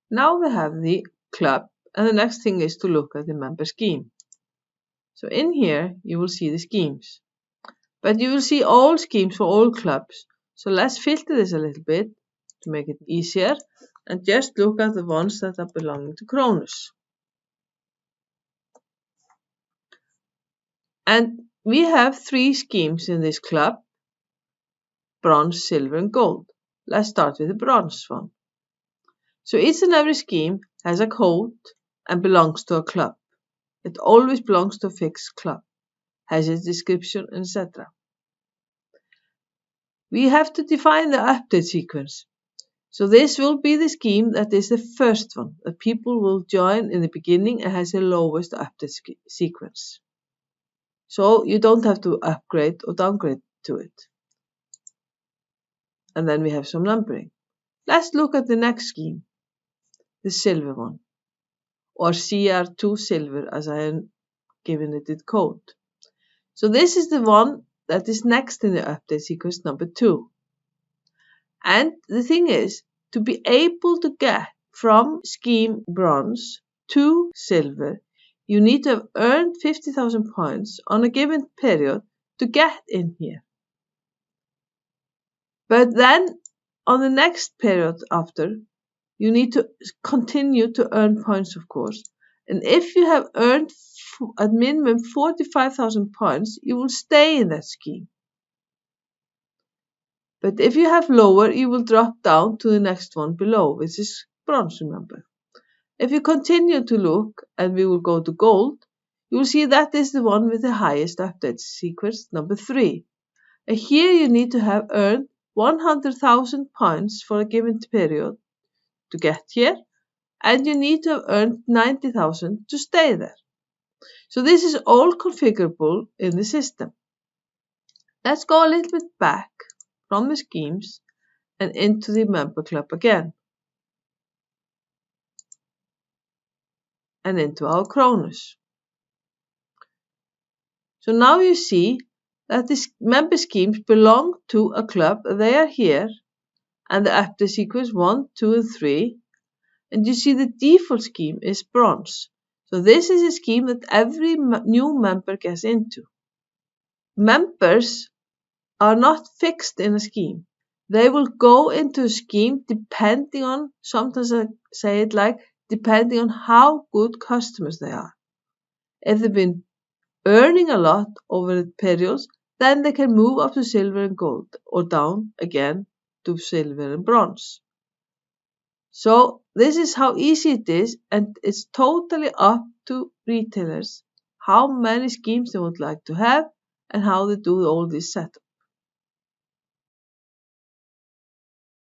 Now we have the club, and the next thing is to look at the member scheme. So in here you will see the schemes, but you will see all schemes for all clubs. So let's filter this a little bit to make it easier and just look at the ones that are belonging to Cronus. And we have 3 schemes in this club: bronze, silver and gold. Let's start with the bronze one. So each and every scheme has a code and belongs to a club. It always belongs to a fixed club, has its description, etc. We have to define the update sequence. So this will be the scheme that is the first one that people will join in the beginning and has the lowest update sequence. So you don't have to upgrade or downgrade to it. And then we have some numbering. Let's look at the next scheme, the silver one, or CR2 silver as I am giving it its code. So this is the one that is next in the update sequence, number 2. And the thing is, to be able to get from scheme bronze to silver, you need to have earned 50,000 points on a given period to get in here. But then on the next period after, you need to continue to earn points, of course. And if you have earned at minimum 45,000 points, you will stay in that scheme. But if you have lower, you will drop down to the next one below, which is bronze, remember. If you continue to look, and we will go to gold, you will see that is the one with the highest update sequence, number 3. And here you need to have earned 100,000 points for a given period to get here, and you need to have earned 90,000 to stay there. So this is all configurable in the system. Let's go a little bit back from the schemes and into the member club again, and into our Cronus. So now you see that the member schemes belong to a club. They are here, and the update sequence 1, 2 and 3, and you see the default scheme is bronze. So this is a scheme that every new member gets into. Members are not fixed in a scheme. They will go into a scheme depending on, sometimes I say it like, depending on how good customers they are. If they've been earning a lot over the periods, then they can move up to silver and gold, or down again to silver and bronze. So this is how easy it is, and it's totally up to retailers how many schemes they would like to have and how they do all this setup.